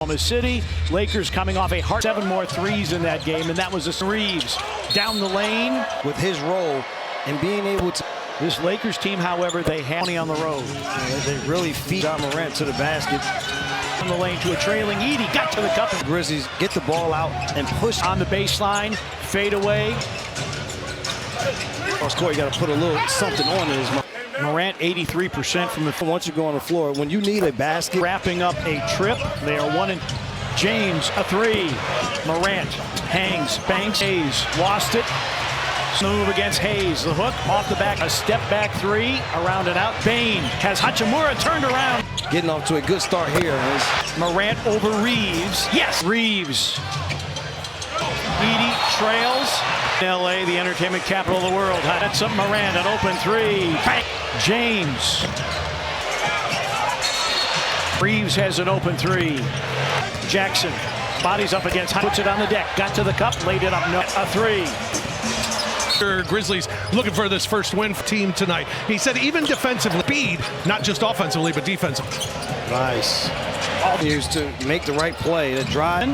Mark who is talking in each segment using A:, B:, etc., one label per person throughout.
A: Oklahoma City. Lakers coming off a hard 7 more threes in that game, and that was Reeves down the lane
B: with his role and being able to.
A: This Lakers team, however, they have 20 on the road.
B: They really feed John Morant to the basket.
A: On the lane to a trailing Edey, got to the cup.
B: Grizzlies get the ball out and push
A: on the baseline, fade away.
B: Of course, you got to put a little something on it.
A: Morant 83% from the.
B: Once you go on the floor, when you need a basket.
A: Wrapping up a trip, they are 1 and James a 3. Morant hangs, banks, Hayes lost it. Move against Hayes, the hook off the back, a step back 3, around and out. Bain has Hachimura turned around.
B: Getting off to a good start here.
A: Morant over Reeves. Yes, Reeves. Edey trails. LA, the entertainment capital of the world. That's up Morant, an open 3. Bang. James. Reeves has an open 3. Jackson bodies up against, puts it on the deck, got to the cup, laid it up, no, a 3.
C: Grizzlies looking for this first win team tonight. He said even defensively, speed, not just offensively, but defensively.
B: Nice. All used to make the right play, to drive.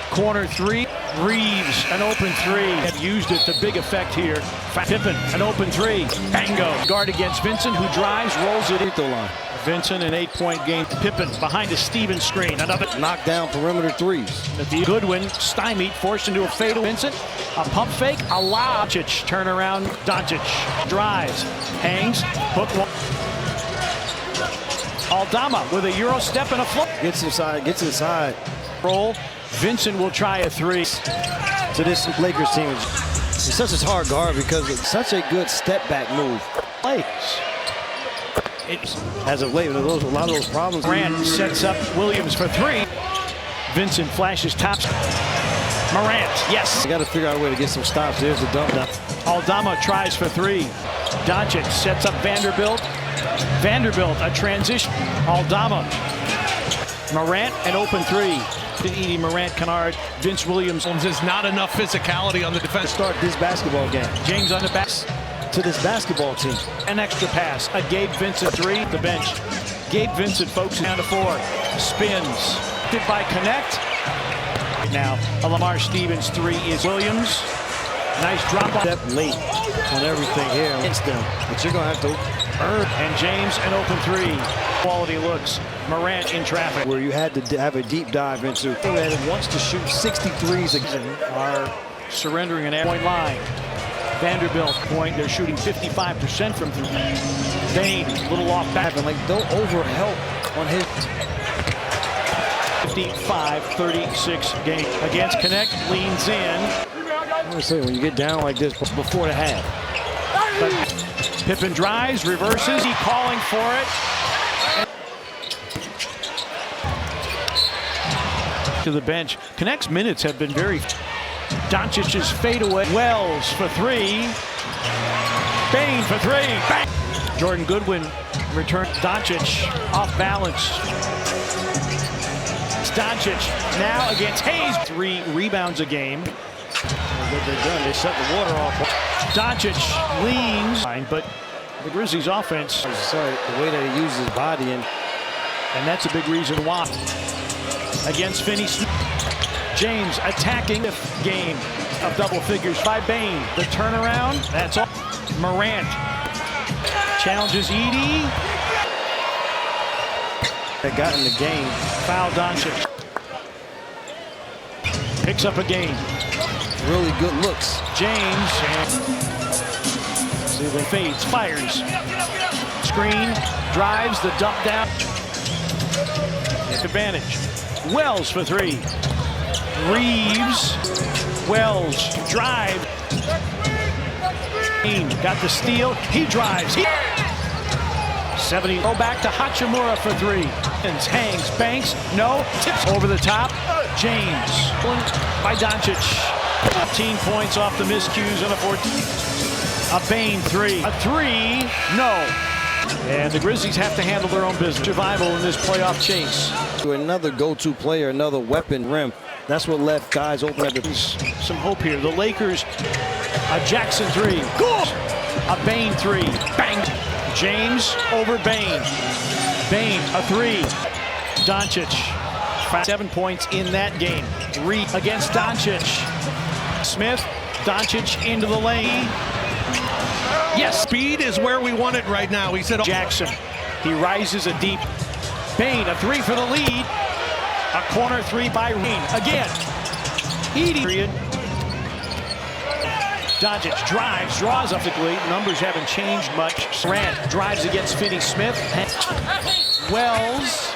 A: Corner 3, Reeves, an open 3. Have used it to big effect here. Pippen, an open 3. Bango. Guard against Vincent, who drives, rolls it into the line. Vincent, an 8-point game. Pippen behind a Stevens screen. Another
B: knockdown perimeter 3s.
A: Goodwin stymied, forced into a fade. Vincent, a pump fake, a lob. Turnaround. Doncic drives, hangs, hook one. Aldama with a Euro step and a float.
B: Gets inside.
A: Roll. Vincent will try a 3.
B: To this Lakers team, it's such a hard guard because it's such a good step back move.
A: Plays.
B: As of late, a lot of those problems.
A: Morant sets up Williams for 3. Vincent flashes tops. Morant, yes.
B: You got to figure out a way to get some stops. There's the dump down.
A: Aldama tries for 3. Doncic sets up Vanderbilt. Vanderbilt, a transition. Aldama. Morant, an open 3. To Edey, Morant, Kennard, Vince Williams.
C: There's not enough physicality on the defense.
B: Start this basketball game.
A: James on the back.
B: To this basketball team.
A: An extra pass. A Gabe Vincent 3. The bench. Gabe Vincent focuses down to 4. Spins. Hit by Connect. Now, a Lamar Stevens 3 is Williams. Nice drop on.
B: Step late on everything here against them. But you're going to have to earn.
A: And James, an open 3. Quality looks. Morant in traffic.
B: Where you had to have a deep dive into. And wants to shoot 63s again.
A: Are surrendering an 8-point line. Vanderbilt point. They're shooting 55% from 3. Bain, little off back.
B: And like, don't overhelp on his
A: 55-36 game. Against Connect, leans in.
B: I want to say, when you get down like this before the half.
A: But Pippen drives, reverses. He calling for it. To the bench. Connect's minutes have been very. Doncic's fadeaway. Wells for 3. Bain for 3. Bang! Jordan Goodwin returns. Doncic off balance. It's Doncic now against Hayes. 3 rebounds a game.
B: What they've done, they shut the water off.
A: Doncic leans, but the Grizzlies offense.
B: Sorry, the way that he uses his body, and
A: that's a big reason why. Against Finney. James attacking the game of double figures by Bain. The turnaround, that's all. Morant challenges Edey.
B: They got in the game.
A: Foul Doncic. Picks up a game.
B: Really good looks.
A: James. See the fades, fires. Screen, drives, the dump down. Advantage. Wells for 3. Reeves. Wells drive. Got the steal. He drives. 70. Go back to Hachimura for 3. Hangs, banks, no. Tips over the top. James. By Doncic. 15 points off the miscues and a 14. A Bain 3. A 3. No. And the Grizzlies have to handle their own business. Survival in this playoff chase.
B: Another go-to player, another weapon rim. That's what left guys open at the.
A: Some hope here. The Lakers, a Jackson 3. Cool. A Bain 3. Bang. James over Bain. Bain, a 3. Doncic 7 points in that game. Reed against Doncic. Smith, Doncic into the lane. Yes,
C: Speed is where we want it right now. He said
A: Jackson. He rises a deep. Bain, a three for the lead. A corner three by Reed. Again. Period. Doncic drives, draws up quickly. Numbers haven't changed much. Durant drives against Finney-Smith. Wells,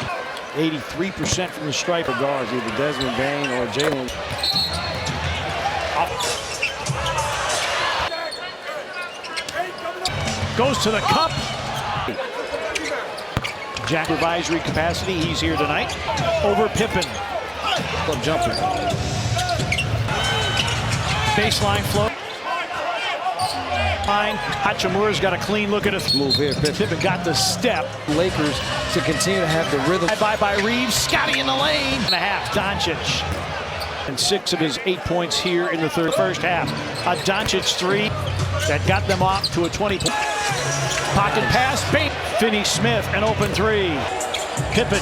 A: 83% from the stripe of guards, either Desmond Bain or Jalen. Goes to the cup. Jack advisory capacity. He's here tonight. Over Pippen. Club jumper. Baseline flow. Hachimura's got a clean look at a
B: Move here.
A: Pippen got the step.
B: Lakers to continue to have the rhythm.
A: By Reeves. Scotty in the lane. And a half. Doncic. And 6 of his 8 points here in the first half. A Doncic three that got them off to a 20-point. Pocket pass. Bain. Finney-Smith, an open three. Pippen.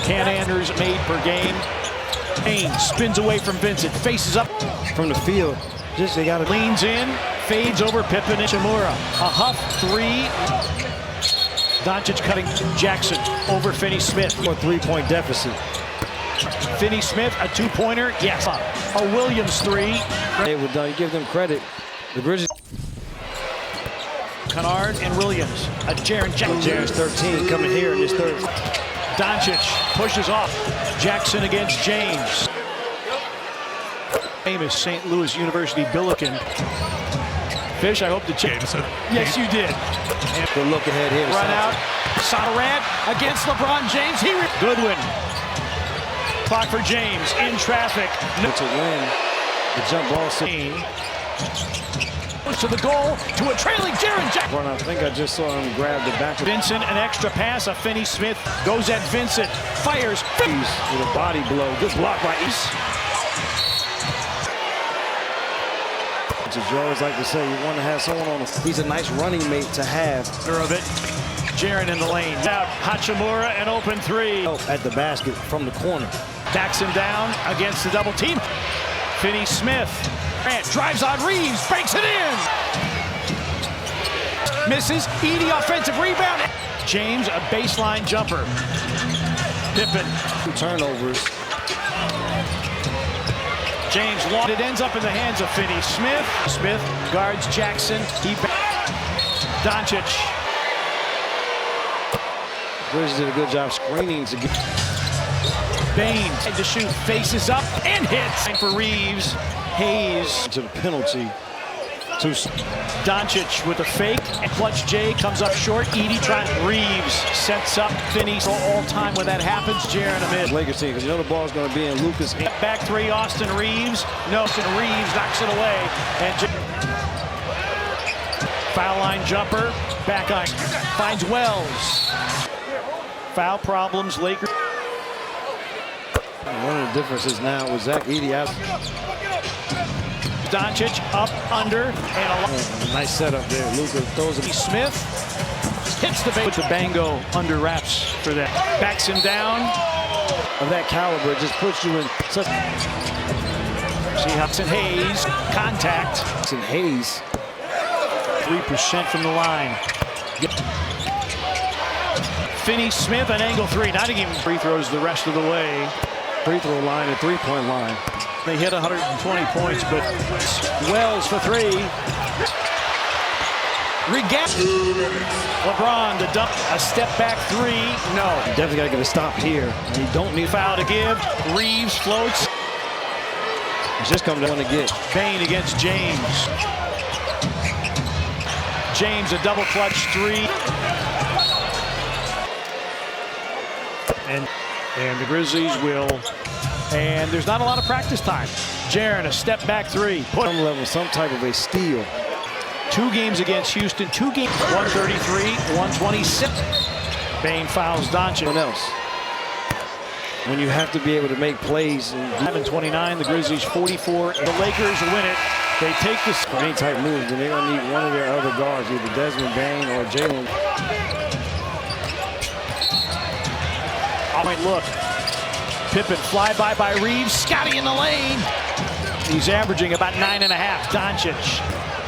A: Can-Anders made per game. Bain spins away from Vincent. Faces up
B: From the field. Just they got to
A: leans in. Fades over Pippen and Shimura. A Huff three. Doncic cutting Jackson over Finney-Smith.
B: a 3-point deficit.
A: Finney-Smith, a two-pointer. Yes. A Williams three.
B: They would give them credit. The Grizzlies.
A: Kennard and Williams. A Jaren Jackson.
B: Jaren's 13 coming here in this third.
A: Doncic pushes off. Jackson against James. Famous St. Louis University Billiken. Fish, I hope the James. Yes, you did.
B: Good look ahead here.
A: Run out. Durant against LeBron James. Goodwin. Clock for James in traffic.
B: To win the jump ball scene.
A: To the goal to a trailing Jaren Jackson.
B: I think I just saw him grab the back of
A: Vincent, an extra pass. A Finney-Smith goes at Vincent. Fires.
B: with a body blow. Good block by East. As you always like to say, you want to have someone on. He's a nice running mate to have.
A: Of it. Jaren in the lane. Out. Hachimura, an open three.
B: At the basket from the corner.
A: Backs him down against the double team. Finney-Smith. Grant drives on Reeves, breaks it in. Misses. Edey offensive rebound. James, a baseline jumper. Pippen.
B: 2 turnovers.
A: James long. It ends up in the hands of Finney-Smith. Smith guards Jackson. Doncic.
B: Grizzlies did a good job screening to get.
A: Bain to shoot. Faces up and hits. And for Reeves. Hayes
B: To the penalty.
A: Doncic with a fake. And clutch J comes up short. Edey trying. Reeves sets up Finney. All time when that happens, Jaren amid.
B: Lakers team, because you know the ball's going to be in Lucas.
A: Back three, Austin Reeves. No, Austin Reeves knocks it away. And foul line jumper. Back on. Finds Wells. Foul problems, Lakers.
B: One of the differences now was Zach Edey out.
A: Doncic up, under, and a
B: Nice setup there. Luka throws it.
A: Smith hits the bait with the bango under wraps for that. Backs him down.
B: Of that caliber, it just puts you in such.
A: See Hudson Hayes, contact.
B: And Hayes.
A: 3% from the line. Finney-Smith, an angle three. Not even free throws the rest of the way.
B: Free throw line and 3-point line.
A: They hit 120 points, but Wells for three. LeBron to dump a step back three. No.
B: You definitely got to get a stop here. You don't need
A: Foul to give. Reeves floats.
B: It's just coming down to get.
A: Bain against James. James a double clutch three. And the Grizzlies will. And there's not a lot of practice time. Jaren, a step back three.
B: Some level, some type of a steal.
A: 2 games against Houston. 2 games. 133, 126. Bain fouls Doncic.
B: Someone else. When you have to be able to make plays.
A: 11-29, the Grizzlies 44. The Lakers win it. They take this.
B: For any type moves, and they're going to need one of their other guards, either Desmond Bain or Jalen.
A: Point look. Pippen flyby by Reeves. Scotty in the lane. He's averaging about 9.5. Doncic.